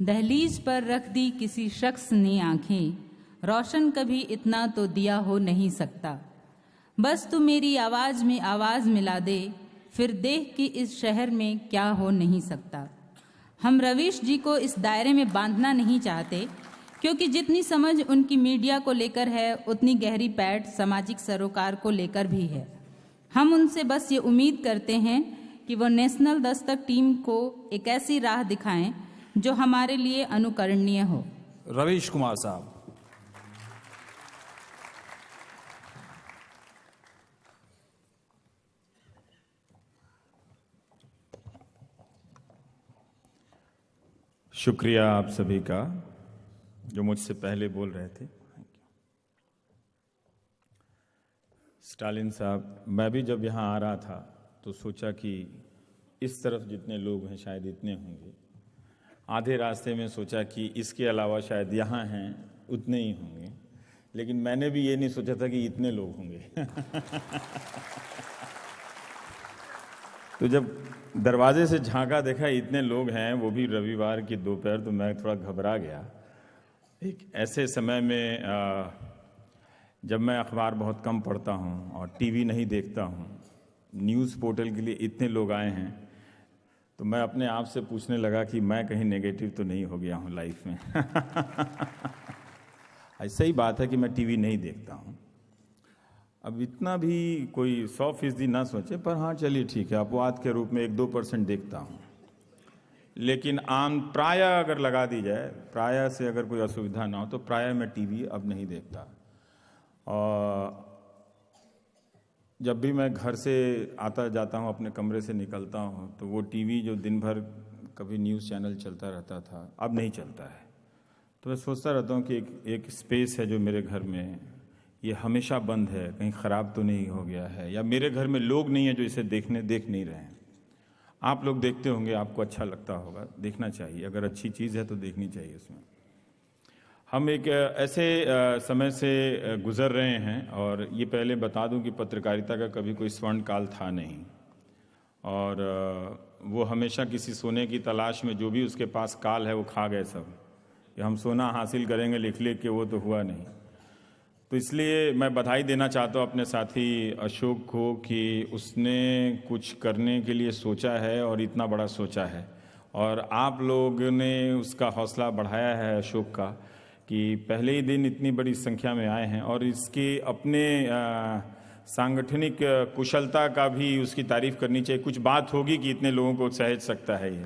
दहलीज पर रख दी किसी शख्स ने आंखें, रोशन कभी इतना तो दिया हो नहीं सकता। बस तू मेरी आवाज़ में आवाज़ मिला दे, फिर देख कि इस शहर में क्या हो नहीं सकता। हम रवीश जी को इस दायरे में बांधना नहीं चाहते, क्योंकि जितनी समझ उनकी मीडिया को लेकर है उतनी गहरी पैठ सामाजिक सरोकार को लेकर भी है। हम उनसे बस ये उम्मीद करते हैं कि वो नेशनल दस्तक टीम को एक ऐसी राह दिखाएं जो हमारे लिए अनुकरणीय हो। रवीश कुमार साहब। शुक्रिया आप सभी का जो मुझसे पहले बोल रहे थे। स्टालिन साहब, मैं भी जब यहाँ आ रहा था तो सोचा कि इस तरफ जितने लोग हैं शायद इतने होंगे, आधे रास्ते में सोचा कि इसके अलावा शायद यहाँ हैं उतने ही होंगे, लेकिन मैंने भी ये नहीं सोचा था कि इतने लोग होंगे। तो जब दरवाजे से झांका देखा इतने लोग हैं, वो भी रविवार की दोपहर, तो मैं थोड़ा घबरा गया। एक ऐसे समय में जब मैं अखबार बहुत कम पढ़ता हूँ और टीवी नहीं देखता हूँ, न्यूज़ पोर्टल के लिए इतने लोग आए हैं, तो मैं अपने आप से पूछने लगा कि मैं कहीं नेगेटिव तो नहीं हो गया हूँ लाइफ में। ऐसा ही बात है कि मैं टीवी नहीं देखता हूँ। अब इतना भी कोई 100% ना सोचे, पर हाँ चलिए ठीक है, अपवाद के रूप में 1-2% देखता हूँ। लेकिन आम प्राय अगर लगा दी जाए, प्राय से अगर कोई असुविधा ना हो तो प्राय मैं टीवी अब नहीं देखता। और जब भी मैं घर से आता जाता हूँ, अपने कमरे से निकलता हूँ, तो वो टीवी जो दिन भर कभी न्यूज़ चैनल चलता रहता था, अब नहीं चलता है। तो मैं सोचता रहता हूँ कि एक स्पेस है जो मेरे घर में, ये हमेशा बंद है, कहीं ख़राब तो नहीं हो गया है, या मेरे घर में लोग नहीं है जो इसे देख नहीं रहे हैं। आप लोग देखते होंगे, आपको अच्छा लगता होगा, देखना चाहिए। अगर अच्छी चीज़ है तो देखनी चाहिए उसमें। हम एक ऐसे समय से गुज़र रहे हैं, और ये पहले बता दूं कि पत्रकारिता का कभी कोई स्वर्ण काल था नहीं, और वो हमेशा किसी सोने की तलाश में, जो भी उसके पास काल है वो खा गए सब, कि हम सोना हासिल करेंगे लिख के, वो तो हुआ नहीं। तो इसलिए मैं बधाई देना चाहता हूँ अपने साथी अशोक को कि उसने कुछ करने के लिए सोचा है और इतना बड़ा सोचा है, और आप लोग ने उसका हौसला बढ़ाया है अशोक का, कि पहले ही दिन इतनी बड़ी संख्या में आए हैं, और इसके अपने सांगठनिक कुशलता का भी उसकी तारीफ करनी चाहिए। कुछ बात होगी कि इतने लोगों को सहेज सकता है ये।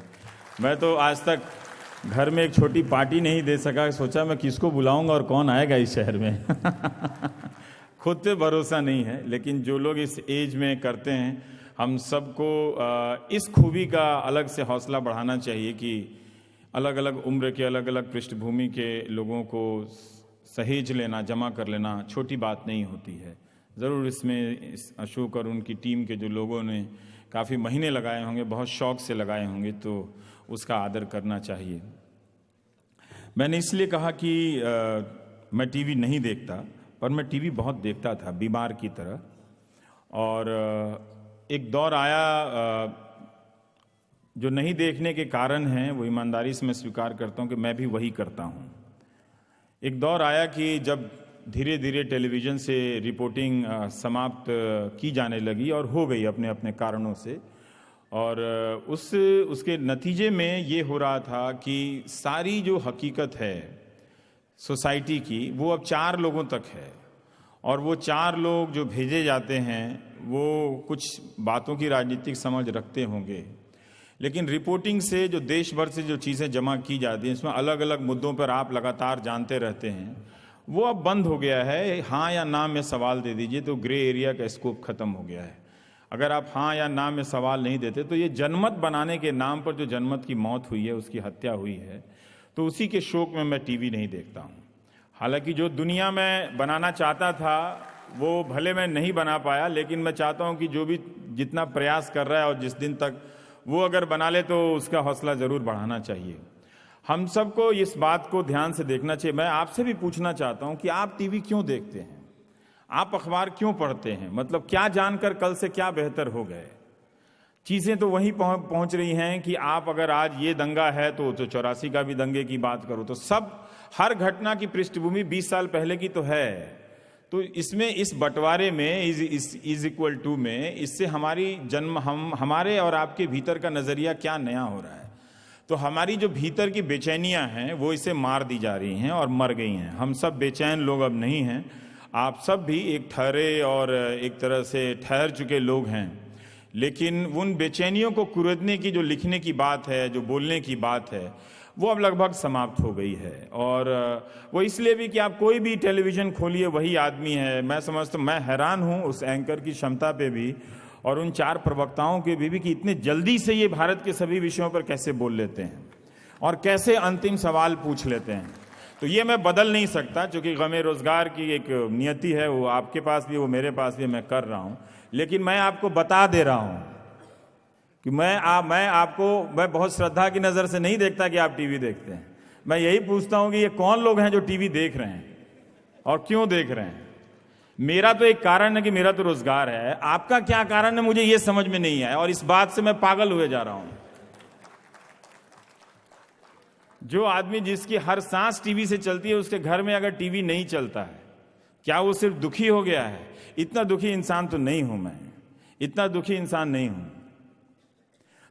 मैं तो आज तक घर में एक छोटी पार्टी नहीं दे सका, सोचा मैं किसको बुलाऊंगा और कौन आएगा इस शहर में। खुद पे भरोसा नहीं है, लेकिन जो लोग इस एज में करते हैं, हम सबको इस खूबी का अलग से हौसला बढ़ाना चाहिए कि अलग अलग उम्र के, अलग अलग पृष्ठभूमि के लोगों को सहेज लेना, जमा कर लेना छोटी बात नहीं होती है। ज़रूर इसमें अशोक और उनकी टीम के जो लोगों ने काफ़ी महीने लगाए होंगे, बहुत शौक से लगाए होंगे, तो उसका आदर करना चाहिए। मैंने इसलिए कहा कि मैं टीवी नहीं देखता, पर मैं टीवी बहुत देखता था, बीमार की तरह। और एक दौर आया जो नहीं देखने के कारण हैं, वो ईमानदारी से मैं स्वीकार करता हूँ कि मैं भी वही करता हूँ। एक दौर आया कि जब धीरे धीरे टेलीविज़न से रिपोर्टिंग समाप्त की जाने लगी, और हो गई अपने अपने कारणों से, और उसके नतीजे में ये हो रहा था कि सारी जो हकीकत है सोसाइटी की, वो अब 4 लोगों तक है, और वो 4 लोग जो भेजे जाते हैं वो कुछ बातों की राजनीतिक समझ रखते होंगे, लेकिन रिपोर्टिंग से जो देश भर से जो चीज़ें जमा की जाती हैं, इसमें अलग अलग मुद्दों पर आप लगातार जानते रहते हैं, वो अब बंद हो गया है। हाँ या ना में सवाल दे दीजिए तो ग्रे एरिया का स्कोप खत्म हो गया है। अगर आप हाँ या ना में सवाल नहीं देते तो ये जनमत बनाने के नाम पर जो जनमत की मौत हुई है, उसकी हत्या हुई है, तो उसी के शोक में मैं टीवी नहीं देखता हूँ। हालांकि जो दुनिया में बनाना चाहता था वो भले मैं नहीं बना पाया, लेकिन मैं चाहता हूँ कि जो भी जितना प्रयास कर रहा है और जिस दिन तक वो अगर बना ले तो उसका हौसला ज़रूर बढ़ाना चाहिए। हम सबको इस बात को ध्यान से देखना चाहिए। मैं आपसे भी पूछना चाहता हूँ कि आप टीवी क्यों देखते हैं, आप अखबार क्यों पढ़ते हैं, मतलब क्या जानकर कल से क्या बेहतर हो गए। चीज़ें तो वहीं पहुंच रही हैं कि आप अगर आज ये दंगा है तो 84 का भी दंगे की बात करो तो सब हर घटना की पृष्ठभूमि 20 साल पहले की तो है। तो इसमें इस बंटवारे में इज इक्वल टू में इससे हमारी हमारे और आपके भीतर का नजरिया क्या नया हो रहा है। तो हमारी जो भीतर की बेचैनियां हैं वो इसे मार दी जा रही हैं और मर गई हैं। हम सब बेचैन लोग अब नहीं हैं। आप सब भी एक ठहरे और एक तरह से ठहर चुके लोग हैं, लेकिन उन बेचैनियों को कुरेदने की जो लिखने की बात है, जो बोलने की बात है, वो अब लगभग समाप्त हो गई है। और वो इसलिए भी कि आप कोई भी टेलीविज़न खोलिए वही आदमी है। मैं समझता हूँ, मैं हैरान हूँ उस एंकर की क्षमता पे भी और उन 4 प्रवक्ताओं के भी कि इतने जल्दी से ये भारत के सभी विषयों पर कैसे बोल लेते हैं और कैसे अंतिम सवाल पूछ लेते हैं। तो ये मैं बदल नहीं सकता, क्योंकि गमे रोजगार की एक नियति है, वो आपके पास भी वो मेरे पास भी, मैं कर रहा हूँ। लेकिन मैं आपको बता दे रहा हूँ कि मैं बहुत श्रद्धा की नज़र से नहीं देखता कि आप टीवी देखते हैं। मैं यही पूछता हूँ कि ये कौन लोग हैं जो टीवी देख रहे हैं और क्यों देख रहे हैं। मेरा तो एक कारण है कि मेरा तो रोजगार है, आपका क्या कारण है मुझे ये समझ में नहीं आया और इस बात से मैं पागल हुए जा रहा हूं। जो आदमी जिसकी हर सांस टीवी से चलती है, उसके घर में अगर टीवी नहीं चलता है, क्या वो सिर्फ दुखी हो गया है? इतना दुखी इंसान तो नहीं हूं मैं, इतना दुखी इंसान नहीं हूं।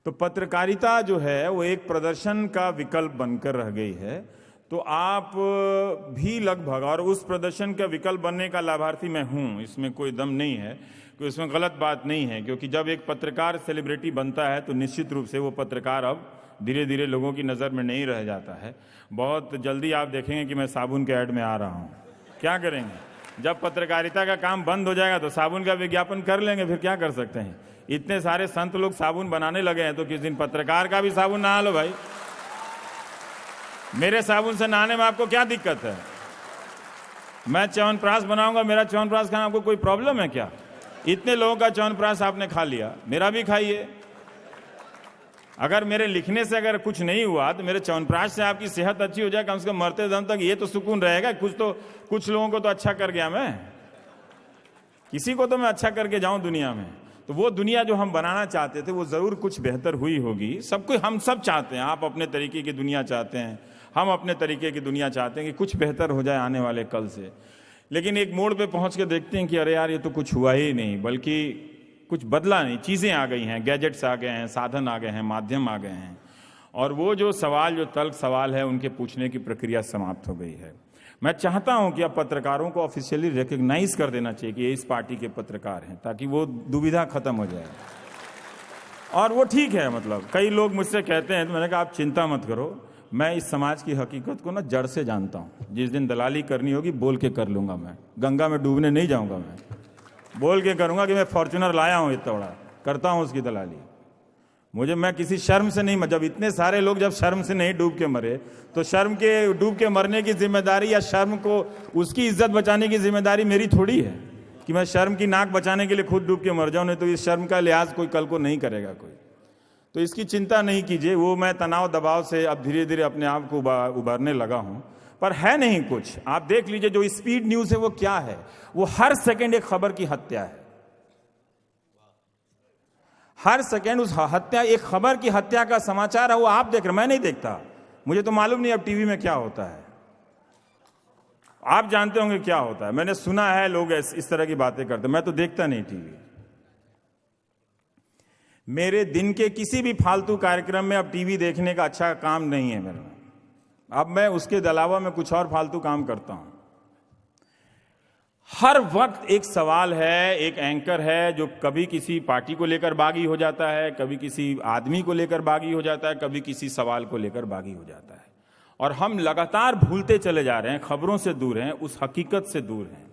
तो पत्रकारिता जो है वो एक प्रदर्शन का विकल्प बनकर रह गई है। तो आप भी लगभग, और उस प्रदर्शन का विकल्प बनने का लाभार्थी मैं हूं, इसमें कोई दम नहीं है, कि इसमें गलत बात नहीं है। क्योंकि जब एक पत्रकार सेलिब्रिटी बनता है तो निश्चित रूप से वो पत्रकार अब धीरे धीरे लोगों की नज़र में नहीं रह जाता है। बहुत जल्दी आप देखेंगे कि मैं साबुन के ऐड में आ रहा हूँ। क्या करेंगे? जब पत्रकारिता का काम बंद हो जाएगा तो साबुन का विज्ञापन कर लेंगे, फिर क्या कर सकते हैं। इतने सारे संत लोग साबुन बनाने लगे हैं तो किस दिन पत्रकार का भी साबुन नहा लो भाई। मेरे साबुन से नहाने में आपको क्या दिक्कत है? मैं च्यवनप्राश बनाऊंगा, मेरा च्यवनप्राश खाना आपको कोई प्रॉब्लम है क्या? इतने लोगों का च्यवनप्राश आपने खा लिया, मेरा भी खाइए। अगर मेरे लिखने से अगर कुछ नहीं हुआ तो मेरे च्यवनप्राश से आपकी सेहत अच्छी हो जाए, कम से कम मरते दम तक ये तो सुकून रहेगा। कुछ लोगों को तो अच्छा कर गया मैं, किसी को तो मैं अच्छा करके जाऊं दुनिया में। तो वो दुनिया जो हम बनाना चाहते थे वो जरूर कुछ बेहतर हुई होगी। सबको, हम सब चाहते हैं, आप अपने तरीके की दुनिया चाहते हैं, हम अपने तरीके की दुनिया चाहते हैं कि कुछ बेहतर हो जाए आने वाले कल से। लेकिन एक मोड़ पे पहुंच के देखते हैं कि अरे यार ये तो कुछ हुआ ही नहीं, बल्कि कुछ बदला नहीं। चीज़ें आ गई हैं, गैजेट्स आ गए हैं, साधन आ गए हैं, माध्यम आ गए हैं, और वो जो सवाल, जो तल्ख सवाल है, उनके पूछने की प्रक्रिया समाप्त हो गई है। मैं चाहता हूं कि अब पत्रकारों को ऑफिशियली रिकग्नाइज कर देना चाहिए कि ये इस पार्टी के पत्रकार हैं, ताकि वो दुविधा खत्म हो जाए। और वो ठीक है, मतलब कई लोग मुझसे कहते हैं, तो मैंने कहा आप चिंता मत करो, मैं इस समाज की हकीकत को ना जड़ से जानता हूँ। जिस दिन दलाली करनी होगी बोल के कर लूंगा। मैं गंगा में डूबने नहीं जाऊंगा, मैं बोल के करूंगा कि मैं फॉर्च्यूनर लाया हूँ इतना बड़ा, करता हूँ उसकी दलाली। मैं किसी शर्म से नहीं, जब इतने सारे लोग जब शर्म से नहीं डूब के मरे, तो शर्म के डूब के मरने की जिम्मेदारी या शर्म को, उसकी इज्जत बचाने की जिम्मेदारी मेरी थोड़ी है कि मैं शर्म की नाक बचाने के लिए खुद डूब के मर जाऊं। नहीं तो इस शर्म का लिहाज कोई कल को नहीं करेगा कोई। तो इसकी चिंता नहीं कीजिए। वो मैं तनाव दबाव से अब धीरे धीरे अपने आप को उबारने लगा हूं, पर है नहीं कुछ। आप देख लीजिए जो स्पीड न्यूज है वो क्या है, वो हर सेकेंड एक खबर की हत्या है। हर सेकेंड उस हत्या, एक खबर की हत्या का समाचार है, वो आप देख रहे, मैं नहीं देखता, मुझे तो मालूम नहीं अब टीवी में क्या होता है। आप जानते होंगे क्या होता है, मैंने सुना है लोग इस तरह की बातें करते, मैं तो देखता नहीं टीवी। मेरे दिन के किसी भी फालतू कार्यक्रम में अब टीवी देखने का अच्छा काम नहीं है मेरा। अब मैं उसके अलावा मैं कुछ और फालतू काम करता हूं। हर वक्त एक सवाल है, एक एंकर है जो कभी किसी पार्टी को लेकर बागी हो जाता है, कभी किसी आदमी को लेकर बागी हो जाता है, कभी किसी सवाल को लेकर बागी हो जाता है। और हम लगातार भूलते चले जा रहे हैं, खबरों से दूर हैं, उस हकीकत से दूर हैं।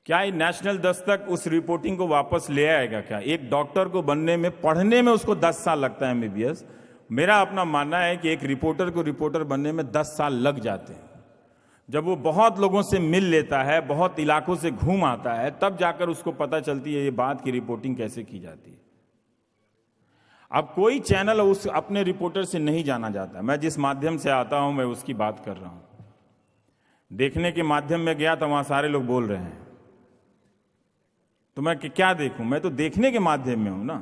क्या ये नेशनल दस्तक उस रिपोर्टिंग को वापस ले आएगा? क्या एक डॉक्टर को बनने में, पढ़ने में उसको 10 साल लगता है MBBS। मेरा अपना मानना है कि एक रिपोर्टर को रिपोर्टर बनने में 10 साल लग जाते हैं। जब वो बहुत लोगों से मिल लेता है, बहुत इलाकों से घूम आता है, तब जाकर उसको पता चलती है ये बात की रिपोर्टिंग कैसे की जाती है। अब कोई चैनल उस अपने रिपोर्टर से नहीं जाना जाता। मैं जिस माध्यम से आता हूं मैं उसकी बात कर रहा हूं। देखने के माध्यम में गया तो वहां सारे लोग बोल रहे हैं, तो मैं क्या देखूं? मैं तो देखने के माध्यम में हूं ना।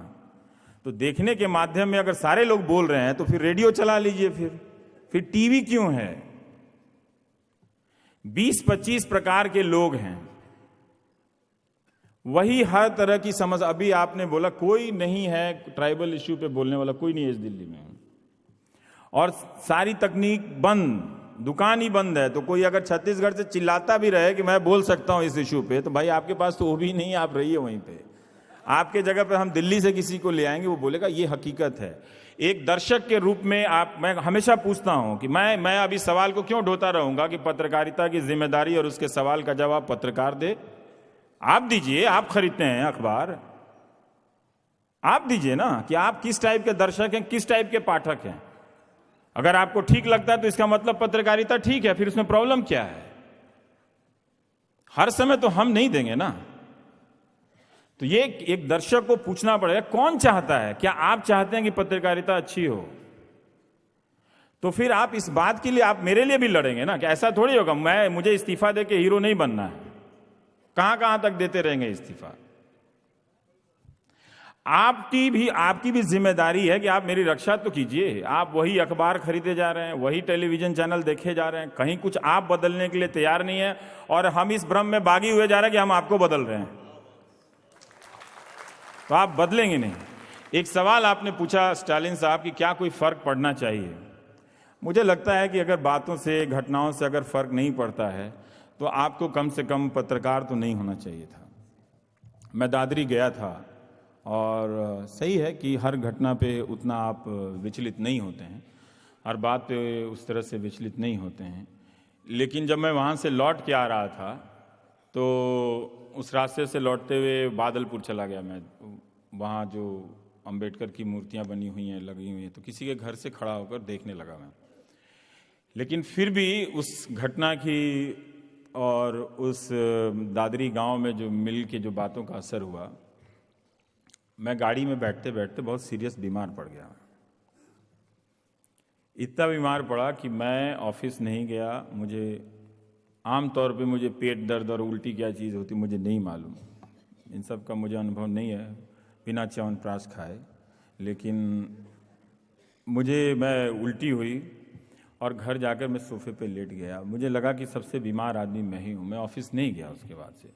तो देखने के माध्यम में अगर सारे लोग बोल रहे हैं तो फिर रेडियो चला लीजिए, फिर टीवी क्यों है? 20-25 प्रकार के लोग हैं, वही हर तरह की समझ। अभी आपने बोला कोई नहीं है ट्राइबल इश्यू पे बोलने वाला, कोई नहीं है इस दिल्ली में, और सारी तकनीक बंद, दुकान ही बंद है। तो कोई अगर छत्तीसगढ़ से चिल्लाता भी रहे कि मैं बोल सकता हूं इस इश्यू पे, तो भाई आपके पास तो वो भी नहीं, आप रहिए वहीं पे। आपके जगह पे हम दिल्ली से किसी को ले आएंगे, वो बोलेगा ये हकीकत है। एक दर्शक के रूप में मैं हमेशा पूछता हूं कि मैं अभी सवाल को क्यों ढोता रहूंगा कि पत्रकारिता की जिम्मेदारी और उसके सवाल का जवाब पत्रकार दे? आप दीजिए, आप खरीदते हैं अखबार, आप दीजिए ना कि आप किस टाइप के दर्शक हैं, किस टाइप के पाठक हैं। अगर आपको ठीक लगता है तो इसका मतलब पत्रकारिता ठीक है, फिर उसमें प्रॉब्लम क्या है? हर समय तो हम नहीं देंगे ना। तो ये एक दर्शक को पूछना पड़ेगा कौन चाहता है, क्या आप चाहते हैं कि पत्रकारिता अच्छी हो? तो फिर आप इस बात के लिए आप मेरे लिए भी लड़ेंगे ना, कि ऐसा थोड़ी होगा मुझे इस्तीफा देके हीरो नहीं बनना है। कहां कहां तक देते रहेंगे इस्तीफा? आपकी भी जिम्मेदारी है कि आप मेरी रक्षा तो कीजिए। आप वही अखबार खरीदे जा रहे हैं, वही टेलीविजन चैनल देखे जा रहे हैं, कहीं कुछ आप बदलने के लिए तैयार नहीं है, और हम इस भ्रम में बागी हुए जा रहे हैं कि हम आपको बदल रहे हैं। तो आप बदलेंगे नहीं। एक सवाल आपने पूछा स्टालिन साहब कि क्या कोई फर्क पड़ना चाहिए? मुझे लगता है कि अगर बातों से, घटनाओं से अगर फर्क नहीं पड़ता है तो आपको कम से कम पत्रकार तो नहीं होना चाहिए था। मैं दादरी गया था, और सही है कि हर घटना पे उतना आप विचलित नहीं होते हैं, हर बात पे उस तरह से विचलित नहीं होते हैं। लेकिन जब मैं वहाँ से लौट के आ रहा था तो उस रास्ते से लौटते हुए बादलपुर चला गया मैं। वहाँ जो अंबेडकर की मूर्तियाँ बनी हुई हैं, लगी हुई हैं, तो किसी के घर से खड़ा होकर देखने लगा मैं। लेकिन फिर भी उस घटना की और उस दादरी गांव में जो मिल के जो बातों का असर हुआ, मैं गाड़ी में बैठते बैठते बहुत सीरियस बीमार पड़ गया। इतना बीमार पड़ा कि मैं ऑफिस नहीं गया। मुझे आमतौर पे मुझे पेट दर्द और उल्टी क्या चीज़ होती मुझे नहीं मालूम, इन सब का मुझे अनुभव नहीं है बिना च्यवनप्राश खाए। लेकिन मैं उल्टी हुई और घर जाकर मैं सोफे पे लेट गया। मुझे लगा कि सबसे बीमार आदमी मैं ही हूँ। मैं ऑफिस नहीं गया। उसके बाद से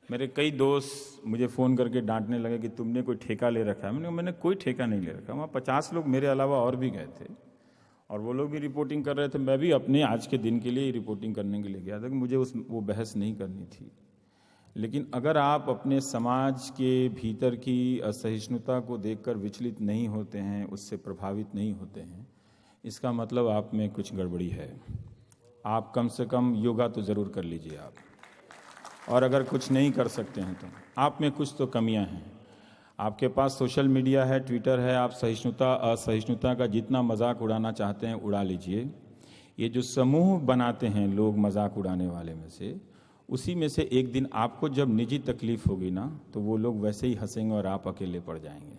मेरे कई दोस्त मुझे फ़ोन करके डांटने लगे कि तुमने कोई ठेका ले रखा है। मैंने कोई ठेका नहीं ले रखा। वहाँ 50 लोग मेरे अलावा और भी गए थे, और वो लोग भी रिपोर्टिंग कर रहे थे। मैं भी अपने आज के दिन के लिए ही रिपोर्टिंग करने के लिए गया था कि मुझे वो बहस नहीं करनी थी। लेकिन अगर आप अपने समाज के भीतर की असहिष्णुता को देखकर विचलित नहीं होते हैं, उससे प्रभावित नहीं होते हैं, इसका मतलब आप में कुछ गड़बड़ी है। आप कम से कम योगा तो ज़रूर कर लीजिए आप, और अगर कुछ नहीं कर सकते हैं तो आप में कुछ तो कमियां हैं। आपके पास सोशल मीडिया है, ट्विटर है, आप सहिष्णुता असहिष्णुता का जितना मजाक उड़ाना चाहते हैं उड़ा लीजिए। ये जो समूह बनाते हैं लोग मजाक उड़ाने वाले में से, उसी में से एक दिन आपको जब निजी तकलीफ होगी ना, तो वो लोग वैसे ही हंसेंगे और आप अकेले पड़ जाएंगे।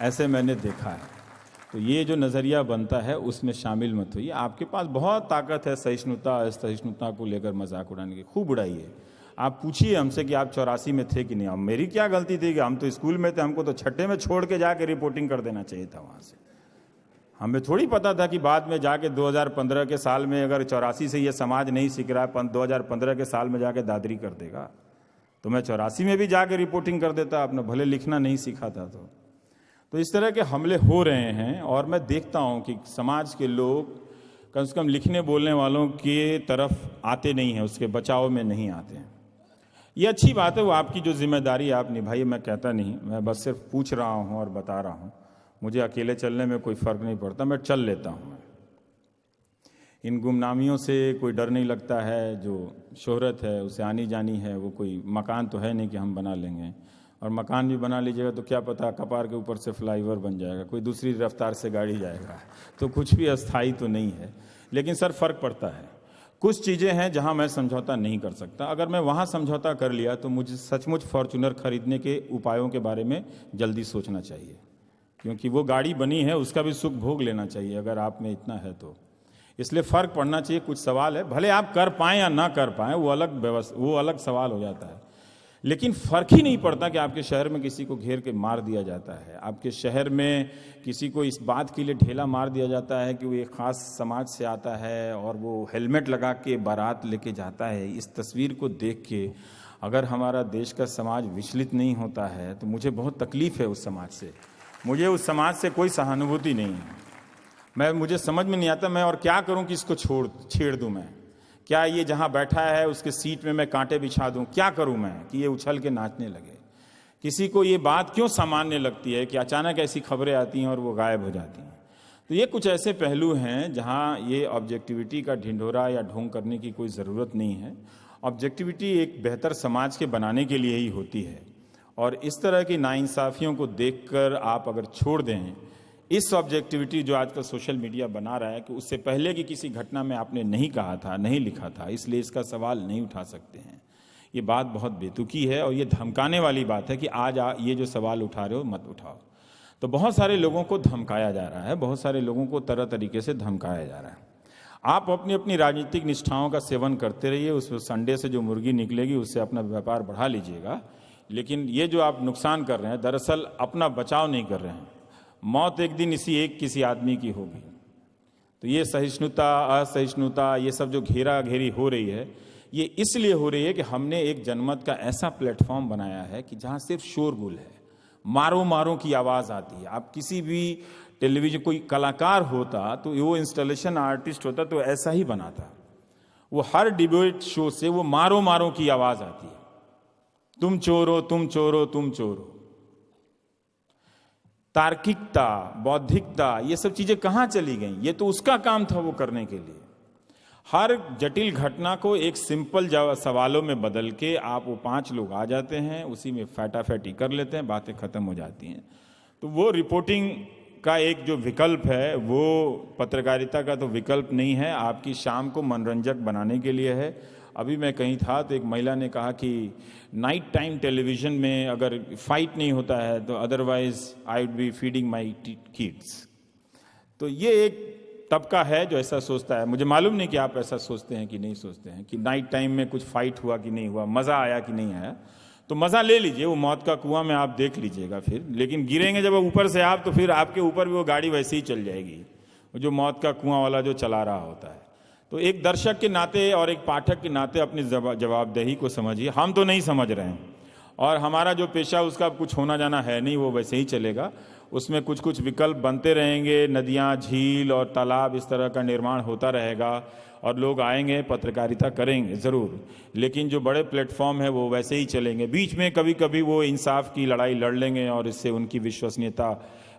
ऐसे मैंने देखा है। तो ये जो नज़रिया बनता है उसमें शामिल मत होइए। आपके पास बहुत ताकत है सहिष्णुता असहिष्णुता को लेकर मजाक उड़ाने की, खूब उड़ाइए। आप पूछिए हमसे कि आप 84 में थे कि नहीं। अब मेरी क्या गलती थी कि हम तो स्कूल में थे, हमको तो छठे में छोड़ के जाके रिपोर्टिंग कर देना चाहिए था वहाँ से। हमें थोड़ी पता था कि बाद में जाके 2015 के साल में अगर 84 से ये समाज नहीं सीख रहा है, 2015 के साल में जाके दादरी कर देगा। तो मैं 84 में भी जाके रिपोर्टिंग कर देता, अपने भले लिखना नहीं सीखा था। तो इस तरह के हमले हो रहे हैं, और मैं देखता हूं कि समाज के लोग कम से कम लिखने बोलने वालों के तरफ आते नहीं हैं, उसके बचाव में नहीं आते हैं। ये अच्छी बात है, वो आपकी जो जिम्मेदारी आप निभाइए, मैं कहता नहीं, मैं बस सिर्फ पूछ रहा हूं और बता रहा हूं। मुझे अकेले चलने में कोई फ़र्क नहीं पड़ता, मैं चल लेता हूं। इन गुमनामियों से कोई डर नहीं लगता है। जो शोहरत है उसे आनी जानी है, वो कोई मकान तो है नहीं कि हम बना लेंगे, और मकान भी बना लीजिएगा तो क्या पता कपार के ऊपर से फ्लाईओवर बन जाएगा, कोई दूसरी रफ्तार से गाड़ी जाएगा, तो कुछ भी अस्थाई तो नहीं है। लेकिन सर फ़र्क पड़ता है। कुछ चीज़ें हैं जहां मैं समझौता नहीं कर सकता। अगर मैं वहां समझौता कर लिया तो मुझे सचमुच फॉर्च्यूनर खरीदने के उपायों के बारे में जल्दी सोचना चाहिए, क्योंकि वो गाड़ी बनी है, उसका भी सुख भोग लेना चाहिए अगर आप में इतना है तो। इसलिए फ़र्क पड़ना चाहिए। कुछ सवाल है, भले आप कर पाएँ या ना कर पाएँ, वो अलग सवाल हो जाता है। लेकिन फर्क ही नहीं पड़ता कि आपके शहर में किसी को घेर के मार दिया जाता है, आपके शहर में किसी को इस बात के लिए ढेला मार दिया जाता है कि वो एक ख़ास समाज से आता है और वो हेलमेट लगा के बारात लेके जाता है। इस तस्वीर को देख के अगर हमारा देश का समाज विचलित नहीं होता है तो मुझे बहुत तकलीफ़ है उस समाज से, मुझे उस समाज से कोई सहानुभूति नहीं है। मुझे समझ में नहीं आता मैं और क्या करूं कि इसको छेड़ दूं मैं, क्या ये जहां बैठा है उसके सीट में मैं कांटे बिछा दूं, क्या करूं मैं कि ये उछल के नाचने लगे। किसी को ये बात क्यों सामान्य लगती है कि अचानक ऐसी खबरें आती हैं और वो गायब हो जाती हैं। तो ये कुछ ऐसे पहलू हैं जहां ये ऑब्जेक्टिविटी का ढिंढोरा या ढोंग करने की कोई ज़रूरत नहीं है। ऑब्जेक्टिविटी एक बेहतर समाज के बनाने के लिए ही होती है, और इस तरह की नाइंसाफ़ियों को देखकर आप अगर छोड़ दें इस ऑब्जेक्टिविटी जो आजकल सोशल मीडिया बना रहा है कि उससे पहले की किसी घटना में आपने नहीं कहा था, नहीं लिखा था, इसलिए इसका सवाल नहीं उठा सकते हैं, ये बात बहुत बेतुकी है और ये धमकाने वाली बात है कि आज ये जो सवाल उठा रहे हो मत उठाओ। तो बहुत सारे लोगों को धमकाया जा रहा है, बहुत सारे लोगों को तरह तरीके से धमकाया जा रहा है। आप अपनी अपनी राजनीतिक निष्ठाओं का सेवन करते रहिए, उस संडे से जो मुर्गी निकलेगी उससे अपना व्यापार बढ़ा लीजिएगा, लेकिन ये जो आप नुकसान कर रहे हैं दरअसल अपना बचाव नहीं कर रहे हैं। मौत एक दिन किसी आदमी की होगी। तो ये सहिष्णुता असहिष्णुता ये सब जो घेरा घेरी हो रही है ये इसलिए हो रही है कि हमने एक जनमत का ऐसा प्लेटफॉर्म बनाया है कि जहाँ सिर्फ शोरगुल है, मारो मारो की आवाज़ आती है। आप किसी भी टेलीविजन कोई कलाकार होता तो वो इंस्टॉलेशन आर्टिस्ट होता तो ऐसा ही बनाता, वो हर डिबेट शो से वो मारो मारो की आवाज़ आती है, तुम चोरो तुम चोरो तुम चोरो। तार्किकता बौद्धिकता ये सब चीज़ें कहाँ चली गई? ये तो उसका काम था वो करने के लिए। हर जटिल घटना को एक सिंपल सवालों में बदल के आप वो 5 लोग आ जाते हैं, उसी में फैटाफैटी कर लेते हैं, बातें ख़त्म हो जाती हैं। तो वो रिपोर्टिंग का एक जो विकल्प है वो पत्रकारिता का तो विकल्प नहीं है, आपकी शाम को मनोरंजक बनाने के लिए है। अभी मैं कहीं था तो एक महिला ने कहा कि नाइट टाइम टेलीविज़न में अगर फाइट नहीं होता है तो otherwise I would be feeding my kids. तो ये एक तबका है जो ऐसा सोचता है। मुझे मालूम नहीं कि आप ऐसा सोचते हैं कि नहीं सोचते हैं कि नाइट टाइम में कुछ फाइट हुआ कि नहीं हुआ, मज़ा आया कि नहीं आया। तो मज़ा ले लीजिए, वो मौत का कुआं में आप देख लीजिएगा फिर, लेकिन गिरेंगे जब ऊपर से आप तो फिर आपके ऊपर भी वो गाड़ी वैसे ही चल जाएगी, जो मौत का कुआं वाला जो चला रहा होता है। तो एक दर्शक के नाते और एक पाठक के नाते अपनी जवाबदेही को समझिए। हम तो नहीं समझ रहे हैं और हमारा जो पेशा उसका कुछ होना जाना है नहीं, वो वैसे ही चलेगा। उसमें कुछ कुछ विकल्प बनते रहेंगे, नदियाँ झील और तालाब इस तरह का निर्माण होता रहेगा और लोग आएंगे पत्रकारिता करेंगे ज़रूर, लेकिन जो बड़े प्लेटफॉर्म है वो वैसे ही चलेंगे। बीच में कभी कभी वो इंसाफ की लड़ाई लड़ लेंगे और इससे उनकी विश्वसनीयता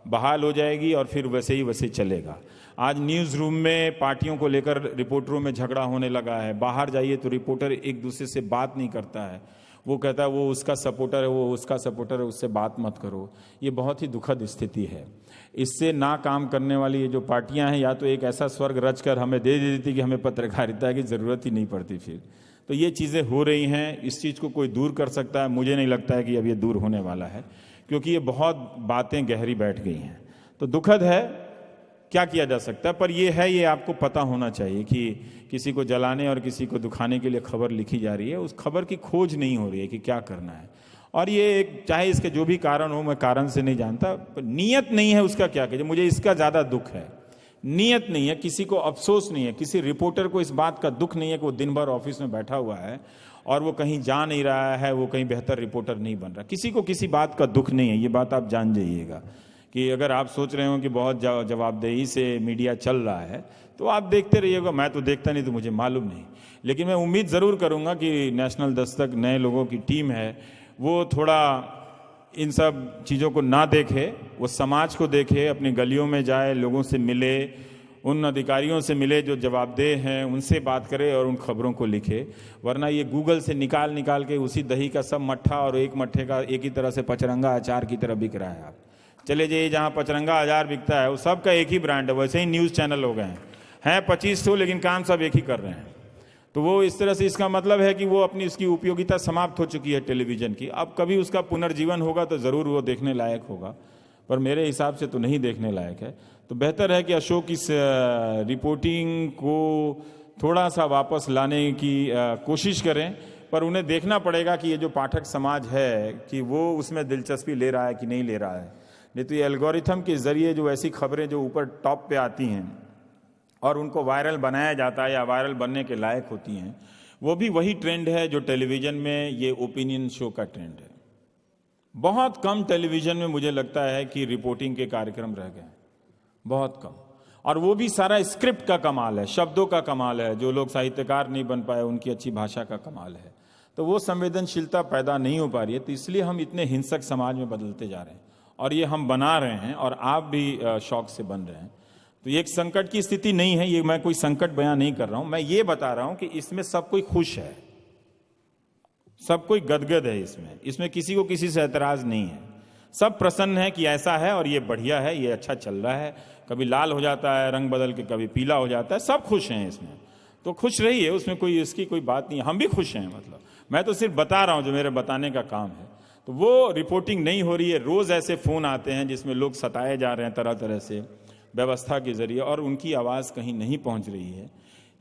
बहाल हो जाएगी और फिर वैसे चलेगा। आज न्यूज़ रूम में पार्टियों को लेकर रिपोर्टरों में झगड़ा होने लगा है। बाहर जाइए तो रिपोर्टर एक दूसरे से बात नहीं करता है, वो कहता है वो उसका सपोर्टर है, वो उसका सपोर्टर है, उससे बात मत करो। ये बहुत ही दुखद स्थिति है। इससे ना काम करने वाली ये जो पार्टियां हैं या तो एक ऐसा स्वर्ग रच कर हमें दे देती कि हमें पत्रकारिता की ज़रूरत ही नहीं पड़ती फिर। तो ये चीज़ें हो रही हैं, इस चीज़ को कोई दूर कर सकता है? मुझे नहीं लगता है कि अब ये दूर होने वाला है, क्योंकि ये बहुत बातें गहरी बैठ गई हैं। तो दुखद है, क्या किया जा सकता है? पर ये है, ये आपको पता होना चाहिए कि किसी को जलाने और किसी को दुखाने के लिए खबर लिखी जा रही है, उस खबर की खोज नहीं हो रही है कि क्या करना है। और ये एक, चाहे इसके जो भी कारण हो, मैं कारण से नहीं जानता, पर नीयत नहीं है उसका क्या कीजिए। मुझे इसका ज़्यादा दुख है, नीयत नहीं है, किसी को अफसोस नहीं है, किसी रिपोर्टर को इस बात का दुख नहीं है कि वो दिन भर ऑफिस में बैठा हुआ है और वो कहीं जा नहीं रहा है, वो कहीं बेहतर रिपोर्टर नहीं बन रहा। किसी को किसी बात का दुख नहीं है, ये बात आप जान जाइएगा। कि अगर आप सोच रहे हो कि बहुत जवाबदेही से मीडिया चल रहा है तो आप देखते रहिएगा। मैं तो देखता नहीं तो मुझे मालूम नहीं, लेकिन मैं उम्मीद ज़रूर करूँगा कि नेशनल दस्तक नए लोगों की टीम है, वो थोड़ा इन सब चीज़ों को ना देखे, वो समाज को देखे, अपनी गलियों में जाए, लोगों से मिले, उन अधिकारियों से मिले जो जवाबदेह हैं, उनसे बात करे और उन खबरों को लिखे। वरना ये गूगल से निकाल के उसी दही का सब मट्ठा और एक मट्ठे का एक ही तरह से पचरंगा अचार की तरह बिक रहा है। आप चले जाइए जहाँ पचरंगा अचार बिकता है, वो सब का एक ही ब्रांड है। वैसे ही न्यूज़ चैनल हो गए हैं 2500, लेकिन काम सब एक ही कर रहे हैं। तो वो इस तरह से, इसका मतलब है कि वो अपनी उसकी उपयोगिता समाप्त हो चुकी है टेलीविज़न की। अब कभी उसका पुनर्जीवन होगा तो ज़रूर वो देखने लायक होगा, पर मेरे हिसाब से तो नहीं देखने लायक है। तो बेहतर है कि अशोक इस रिपोर्टिंग को थोड़ा सा वापस लाने की कोशिश करें। पर उन्हें देखना पड़ेगा कि ये जो पाठक समाज है कि वो उसमें दिलचस्पी ले रहा है कि नहीं ले रहा है। नहीं तो ये एल्गोरिथम के जरिए जो ऐसी खबरें जो ऊपर टॉप पे आती हैं और उनको वायरल बनाया जाता है या वायरल बनने के लायक होती हैं, वो भी वही ट्रेंड है जो टेलीविज़न में ये ओपिनियन शो का ट्रेंड है। बहुत कम टेलीविज़न में मुझे लगता है कि रिपोर्टिंग के कार्यक्रम रह गए, बहुत कम, और वो भी सारा स्क्रिप्ट का कमाल है, शब्दों का कमाल है। जो लोग साहित्यकार नहीं बन पाए उनकी अच्छी भाषा का कमाल है। तो वो संवेदनशीलता पैदा नहीं हो पा रही है, तो इसलिए हम इतने हिंसक समाज में बदलते जा रहे हैं, और ये हम बना रहे हैं और आप भी शौक से बन रहे हैं। तो ये एक संकट की स्थिति नहीं है, ये मैं कोई संकट बयां नहीं कर रहा हूं, मैं ये बता रहा हूं कि इसमें सब कोई खुश है, सब कोई गदगद है, इसमें किसी को किसी से ऐतराज नहीं है, सब प्रसन्न है कि ऐसा है और ये बढ़िया है, ये अच्छा चल रहा है। कभी लाल हो जाता है रंग बदल के, कभी पीला हो जाता है, सब खुश हैं इसमें। तो खुश रहिए, उसमें कोई इसकी कोई बात नहीं है, हम भी खुश हैं। मतलब मैं तो सिर्फ बता रहा हूं जो मेरे बताने का काम है। तो वो रिपोर्टिंग नहीं हो रही है। रोज ऐसे फोन आते हैं जिसमें लोग सताए जा रहे हैं तरह तरह से व्यवस्था के जरिए, और उनकी आवाज़ कहीं नहीं पहुंच रही है।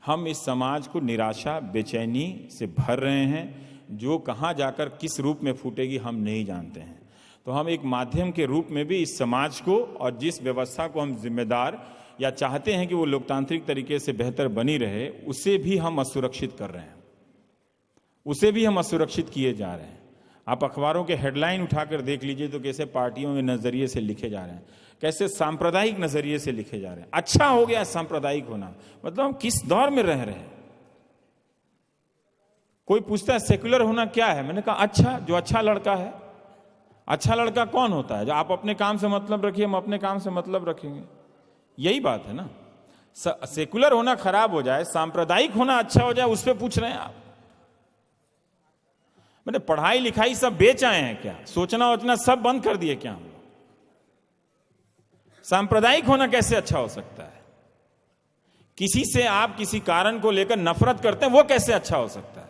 हम इस समाज को निराशा बेचैनी से भर रहे हैं, जो कहाँ जाकर किस रूप में फूटेगी हम नहीं जानते हैं। तो हम एक माध्यम के रूप में भी इस समाज को और जिस व्यवस्था को हम जिम्मेदार या चाहते हैं कि वो लोकतांत्रिक तरीके से बेहतर बनी रहे, उसे भी हम असुरक्षित कर रहे हैं, उसे भी हम असुरक्षित किए जा रहे हैं। आप अखबारों के हेडलाइन उठाकर देख लीजिए तो कैसे पार्टियों के नजरिए से लिखे जा रहे हैं, कैसे सांप्रदायिक नजरिए से लिखे जा रहे हैं। अच्छा हो गया सांप्रदायिक होना, मतलब हम किस दौर में रह रहे हैं। कोई पूछता है सेक्युलर होना क्या है, मैंने कहा अच्छा, जो अच्छा लड़का है। अच्छा लड़का कौन होता है? जो आप अपने काम से मतलब रखिए, हम अपने काम से मतलब रखेंगे, यही बात है ना। सेक्युलर होना खराब हो जाए, सांप्रदायिक होना अच्छा हो जाए, उस पर पूछ रहे हैं आप। मैंने पढ़ाई लिखाई सब बेच आए हैं क्या? सोचना वोचना सब बंद कर दिए क्या हम लोग? सांप्रदायिक होना कैसे अच्छा हो सकता है? किसी से आप किसी कारण को लेकर नफरत करते हैं, वो कैसे अच्छा हो सकता है?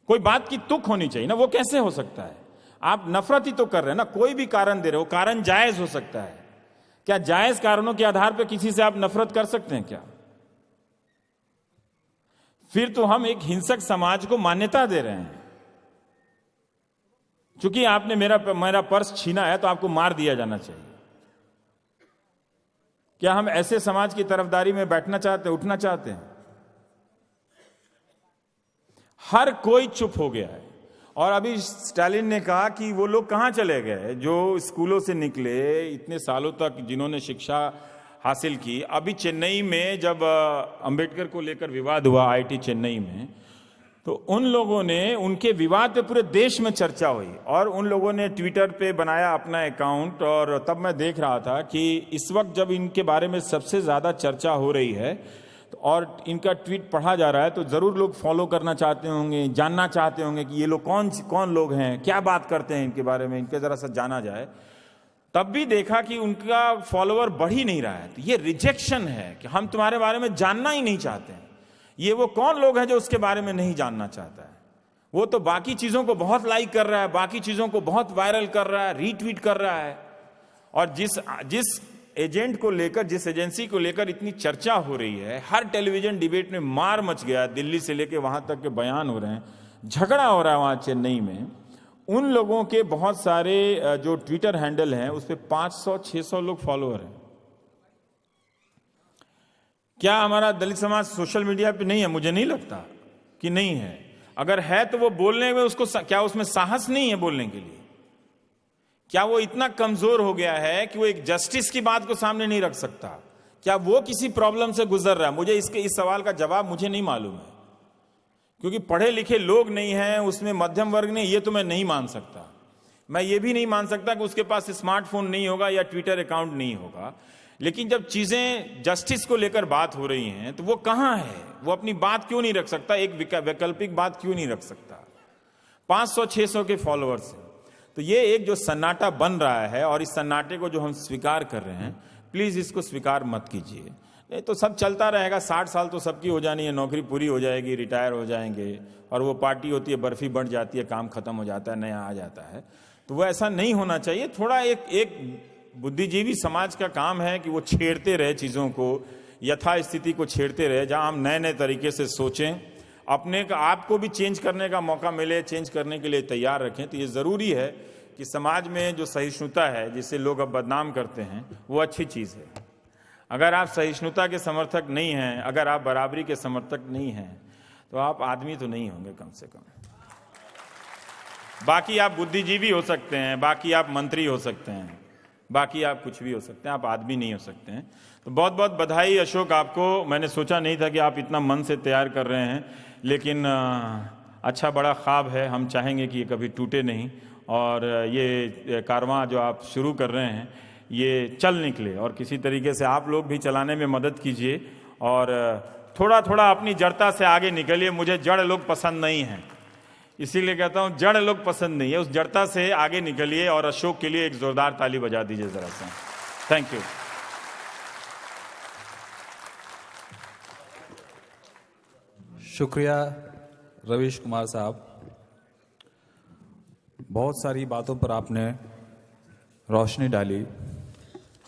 कोई बात की तुक होनी चाहिए ना, वो कैसे हो सकता है? आप नफरत ही तो कर रहे हैं ना, कोई भी कारण दे रहे हो, कारण जायज हो सकता है क्या? जायज कारणों के आधार पर किसी से आप नफरत कर सकते हैं क्या? फिर तो हम एक हिंसक समाज को मान्यता दे रहे हैं। क्योंकि आपने मेरा पर्स छीना है तो आपको मार दिया जाना चाहिए। क्या हम ऐसे समाज की तरफदारी में बैठना चाहते हैं, उठना चाहते हैं? हर कोई चुप हो गया है। और अभी स्टालिन ने कहा कि वो लोग कहां चले गए जो स्कूलों से निकले इतने सालों तक, जिन्होंने शिक्षा हासिल की। अभी चेन्नई में जब अंबेडकर को लेकर विवाद हुआ, आईआईटी चेन्नई में, तो उन लोगों ने, उनके विवाद पे पूरे देश में चर्चा हुई और उन लोगों ने ट्विटर पे बनाया अपना अकाउंट। और तब मैं देख रहा था कि इस वक्त जब इनके बारे में सबसे ज्यादा चर्चा हो रही है और इनका ट्वीट पढ़ा जा रहा है, तो जरूर लोग फॉलो करना चाहते होंगे, जानना चाहते होंगे कि ये लोग कौन लोग हैं, क्या बात करते हैं इनके बारे में, इनके जरा सा जाना जाए। तब भी देखा कि उनका फॉलोअर बढ़ ही नहीं रहा है। तो ये रिजेक्शन है कि हम तुम्हारे बारे में जानना ही नहीं चाहते हैं। ये वो कौन लोग हैं जो उसके बारे में नहीं जानना चाहता है? वो तो बाकी चीजों को बहुत लाइक कर रहा है, बाकी चीजों को बहुत वायरल कर रहा है, रीट्वीट कर रहा है। और जिस एजेंट को लेकर, जिस एजेंसी को लेकर इतनी चर्चा हो रही है, हर टेलीविजन डिबेट में मार मच गया, दिल्ली से लेकर वहां तक के बयान हो रहे हैं, झगड़ा हो रहा है वहां चेन्नई में। उन लोगों के बहुत सारे जो ट्विटर हैंडल हैं उस पर 500-600 लोग फॉलोअर हैं। क्या हमारा दलित समाज सोशल मीडिया पे नहीं है? मुझे नहीं लगता कि नहीं है। अगर है तो वो बोलने में, उसको क्या उसमें साहस नहीं है बोलने के लिए? क्या वो इतना कमजोर हो गया है कि वो एक जस्टिस की बात को सामने नहीं रख सकता? क्या वो किसी प्रॉब्लम से गुजर रहा है? मुझे इस सवाल का जवाब मुझे नहीं मालूम है, क्योंकि पढ़े लिखे लोग नहीं हैं उसमें, मध्यम वर्ग नहीं, ये तो मैं नहीं मान सकता। मैं ये भी नहीं मान सकता कि उसके पास स्मार्टफोन नहीं होगा या ट्विटर अकाउंट नहीं होगा। लेकिन जब चीजें जस्टिस को लेकर बात हो रही हैं तो वो कहां है? वो अपनी बात क्यों नहीं रख सकता? एक वैकल्पिक बात क्यों नहीं रख सकता? 500-600 के फॉलोअर्स हैं। तो ये एक जो सन्नाटा बन रहा है, और इस सन्नाटे को जो हम स्वीकार कर रहे हैं, प्लीज इसको स्वीकार मत कीजिए। नहीं तो सब चलता रहेगा। 60 साल तो सबकी हो जानी है, नौकरी पूरी हो जाएगी, रिटायर हो जाएंगे, और वो पार्टी होती है, बर्फी बढ़ जाती है, काम खत्म हो जाता है, नया आ जाता है। तो वो ऐसा नहीं होना चाहिए। थोड़ा एक बुद्धिजीवी समाज का काम है कि वो छेड़ते रहे चीजों को, यथा स्थिति को छेड़ते रहे, जहां हम नए नए तरीके से सोचें, अपने का आपको भी चेंज करने का मौका मिले, चेंज करने के लिए तैयार रखें। तो ये ज़रूरी है कि समाज में जो सहिष्णुता है, जिसे लोग अब बदनाम करते हैं, वो अच्छी चीज़ है। अगर आप सहिष्णुता के समर्थक नहीं हैं, अगर आप बराबरी के समर्थक नहीं हैं, तो आप आदमी तो नहीं होंगे कम से कम। बाकी आप बुद्धिजीवी हो सकते हैं, बाकी आप मंत्री हो सकते हैं, बाकी आप कुछ भी हो सकते हैं, आप आदमी नहीं हो सकते हैं। तो बहुत बहुत बधाई अशोक आपको। मैंने सोचा नहीं था कि आप इतना मन से तैयार कर रहे हैं, लेकिन अच्छा बड़ा ख्वाब है। हम चाहेंगे कि ये कभी टूटे नहीं और ये कारवां जो आप शुरू कर रहे हैं ये चल निकले, और किसी तरीके से आप लोग भी चलाने में मदद कीजिए और थोड़ा थोड़ा अपनी जड़ता से आगे निकलिए। मुझे जड़ लोग पसंद नहीं हैं, इसीलिए कहता हूं जड़ लोग पसंद नहीं है। उस जड़ता से आगे निकलिए और अशोक के लिए एक जोरदार ताली बजा दीजिए जरा सा। Thank you. शुक्रिया रवीश कुमार साहब। बहुत सारी बातों पर आपने रोशनी डाली।